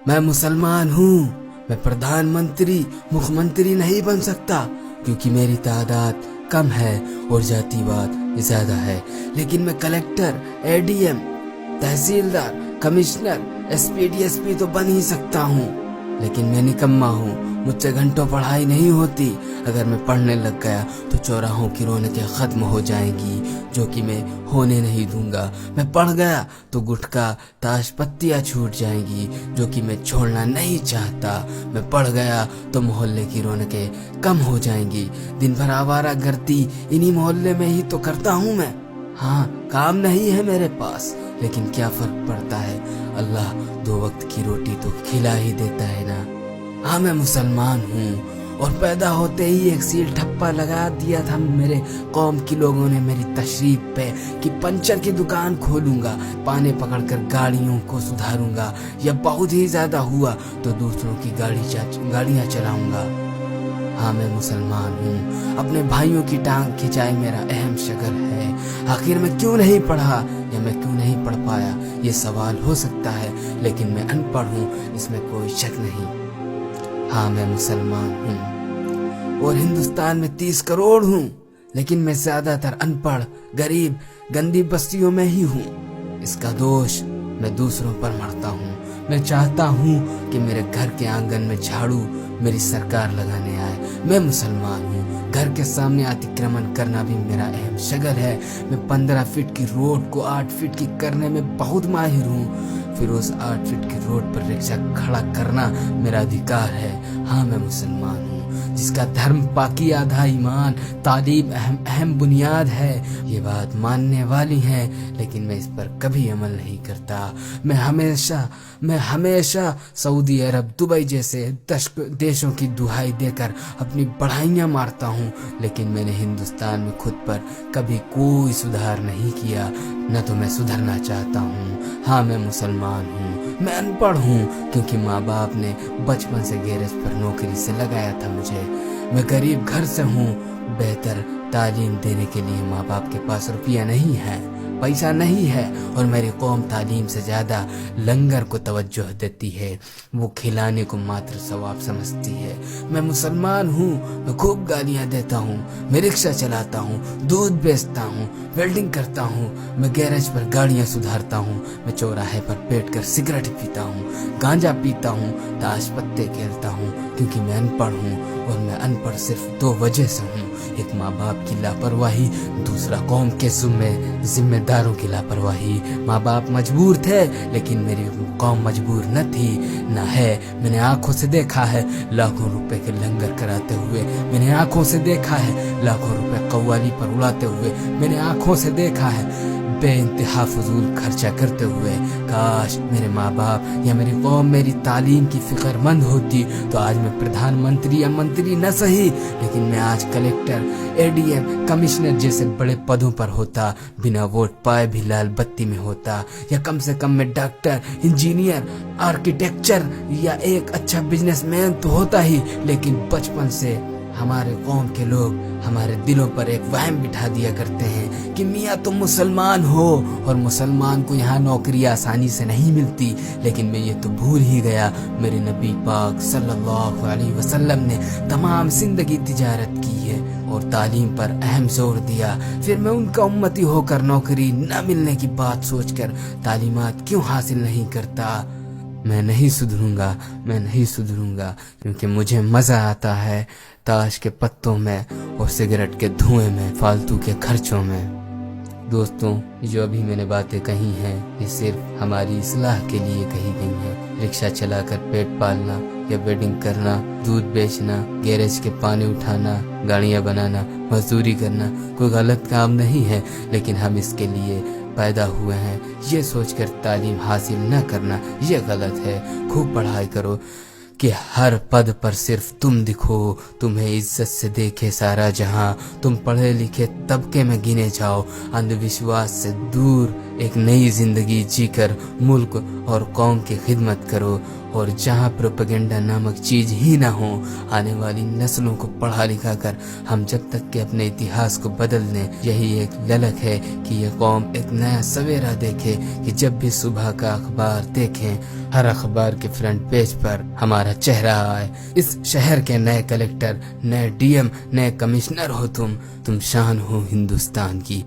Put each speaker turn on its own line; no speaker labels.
मैं मुसलमान हूँ, मैं प्रधानमंत्री मुख्यमंत्री नहीं बन सकता क्योंकि मेरी तादाद कम है और जातिवाद ज्यादा है, लेकिन मैं कलेक्टर, एडीएम, तहसीलदार, कमिश्नर, एसपी, डीएसपी तो बन ही सकता हूँ। लेकिन मैं निकम्मा हूँ, मुझसे घंटों पढ़ाई नहीं होती। अगर मैं पढ़ने लग गया तो चौराहों की रौनकें खत्म हो जाएंगी, जो कि मैं होने नहीं दूंगा। मैं पढ़ गया तो गुटखा, ताश, पत्तियां छूट जाएंगी, जो कि मैं छोड़ना नहीं चाहता। मैं पढ़ गया तो मोहल्ले की रौनकें कम हो जाएंगी। दिन भर आवारा गर्दी इन्हीं मोहल्ले में ही तो करता हूँ मैं। हाँ, काम नहीं है मेरे पास, लेकिन क्या फर्क पड़ता है, अल्लाह 2 वक्त की रोटी तो खिला ही देता है ना। हाँ, मैं मुसलमान हूँ और पैदा होते ही एक सील ठप्पा लगा दिया था मेरे कौम की लोगों ने मेरी तशरीफ पे कि पंचर की दुकान खोलूंगा, पाने पकड़कर गाड़ियों को सुधारूंगा, या बहुत ही ज्यादा हुआ तो दूसरों की गाड़ियां चलाऊंगा। हाँ, मैं मुसलमान हूँ, अपने भाइयों की टांग खिंचाई मेरा अहम शगल है। आखिर मैं क्यों नहीं पढ़ा या मैं क्यों नहीं पढ़ पाया, ये सवाल हो सकता है, लेकिन मैं अनपढ़ हूँ, इसमें कोई शक नहीं। हाँ, मैं मुसलमान हूँ और हिंदुस्तान में 30 करोड़ हूँ, लेकिन मैं ज्यादातर अनपढ़, गरीब, गंदी बस्तियों में ही हूँ। इसका दोष मैं दूसरों पर मढ़ता हूँ। मैं चाहता हूँ कि मेरे घर के आंगन में झाड़ू मेरी सरकार लगाने आए। मैं मुसलमान हूँ, घर के सामने अतिक्रमण करना भी मेरा अहम शगल है। मैं 15 फीट की रोड को 8 फीट की करने में बहुत माहिर हूँ, फिर उस 8 फीट की रोड पर रिक्शा खड़ा करना मेरा अधिकार है। हाँ, मैं मुसलमान हूँ जिसका धर्म, पाकी, आधा ईमान, तालीम अहम बुनियाद है। ये बात मानने वाली है, लेकिन मैं इस पर कभी अमल नहीं करता। मैं हमेशा सऊदी अरब, दुबई जैसे देशों की दुहाई देकर अपनी बढ़ाइयाँ मारता हूँ, लेकिन मैंने हिंदुस्तान में खुद पर कभी कोई सुधार नहीं किया, न तो मैं सुधरना चाहता हूँ। हाँ, मैं मुसलमान हूँ, मैं अनपढ़ हूँ क्योंकि माँ बाप ने बचपन से गैरेज पर नौकरी से लगाया था मुझे। मैं गरीब घर से हूँ, बेहतर तालीम देने के लिए माँ बाप के पास रुपया नहीं है, पैसा नहीं है, और मेरी कौम तालीम से ज्यादा लंगर को तवज्जो देती है, वो खिलाने को मात्र सवाब समझती है। मैं मुसलमान हूँ, मैं खूब गालियाँ देता हूँ, मैं रिक्शा चलाता हूँ, दूध बेचता हूँ, वेल्डिंग करता हूँ, मैं गैरेज पर गाड़ियाँ सुधारता हूँ, मैं चौराहे पर बैठकर सिगरेट पीता हूँ, गांजा पीता हूँ, ताश पत्ते खेलता हूँ, क्योंकि मैं अनपढ़ हूँ। और मैं अनपढ़ सिर्फ 2 वजह से हूँ, एक माँ बाप की लापरवाही, दूसरा कौम के जिम्मेदारों की लापरवाही। माँ बाप मजबूर थे, लेकिन मेरी कौम मजबूर न थी, न है। मैंने आंखों से देखा है लाखों रुपए के लंगर कराते हुए, मैंने आंखों से देखा है लाखों रुपए कव्वाली पर उड़ाते हुए, मैंने आंखों से देखा है बेइंतहा फजूल खर्चा करते हुए। काश मेरे माँ बाप या मेरी कौम मेरी तालीम की फिक्रमंद होती तो आज मैं प्रधानमंत्री या मंत्री न सही, लेकिन मैं आज कलेक्टर, एडीएम, कमिश्नर जैसे बड़े पदों पर होता, बिना वोट पाए भी लाल बत्ती में होता, या कम से कम मैं डॉक्टर, इंजीनियर, आर्किटेक्चर या एक अच्छा बिजनेसमैन तो होता ही। लेकिन बचपन से हमारे कौम के लोग हमारे दिलों पर एक वहम बिठा दिया करते हैं कि मियाँ तुम मुसलमान हो और मुसलमान को यहाँ नौकरी आसानी से नहीं मिलती। लेकिन मैं ये तो भूल ही गया, मेरे नबी पाक सल्लल्लाहु अलैहि वसल्लम ने तमाम जिंदगी तिजारत की है और तालीम पर अहम जोर दिया। फिर मैं उनका उम्मती होकर नौकरी न मिलने की बात सोचकर तालीमात क्यों हासिल नहीं करता। मैं नहीं सुधरूंगा क्योंकि मुझे मजा आता है ताश के पत्तों में और सिगरेट के धुएं में, फालतू के खर्चों में। दोस्तों, जो अभी मैंने बातें कही हैं ये सिर्फ हमारी इस्लाह के लिए कही गई हैं। रिक्शा चलाकर पेट पालना या वेडिंग करना, दूध बेचना, गैरेज के पानी उठाना, गाड़ियां बनाना, मजदूरी करना कोई गलत काम नहीं है, लेकिन हम इसके लिए पैदा हुए हैं ये सोचकर तालीम हासिल न करना ये गलत है। खूब पढ़ाई करो कि हर पद पर सिर्फ तुम दिखो, तुम्हें इज्जत से देखे सारा जहां, तुम पढ़े लिखे तबके में गिने जाओ, अंधविश्वास से दूर ایک نئی زندگی جی کر ملک اور قوم کی خدمت کرو، اور جہاں پروپیگنڈا نامک چیز ہی نہ ہو، آنے والی نسلوں کو پڑھا لکھا کر ہم جب تک کہ اپنے اتہاس کو بدل دیں، یہی ایک للک ہے کہ یہ قوم ایک نیا سویرا دیکھے، کہ جب بھی صبح کا اخبار دیکھیں، ہر اخبار کے فرنٹ پیج پر ہمارا چہرہ آئے۔ اس شہر کے نئے کلیکٹر، نئے ڈی ایم، نئے کمشنر ہو تم شان ہو ہندوستان کی۔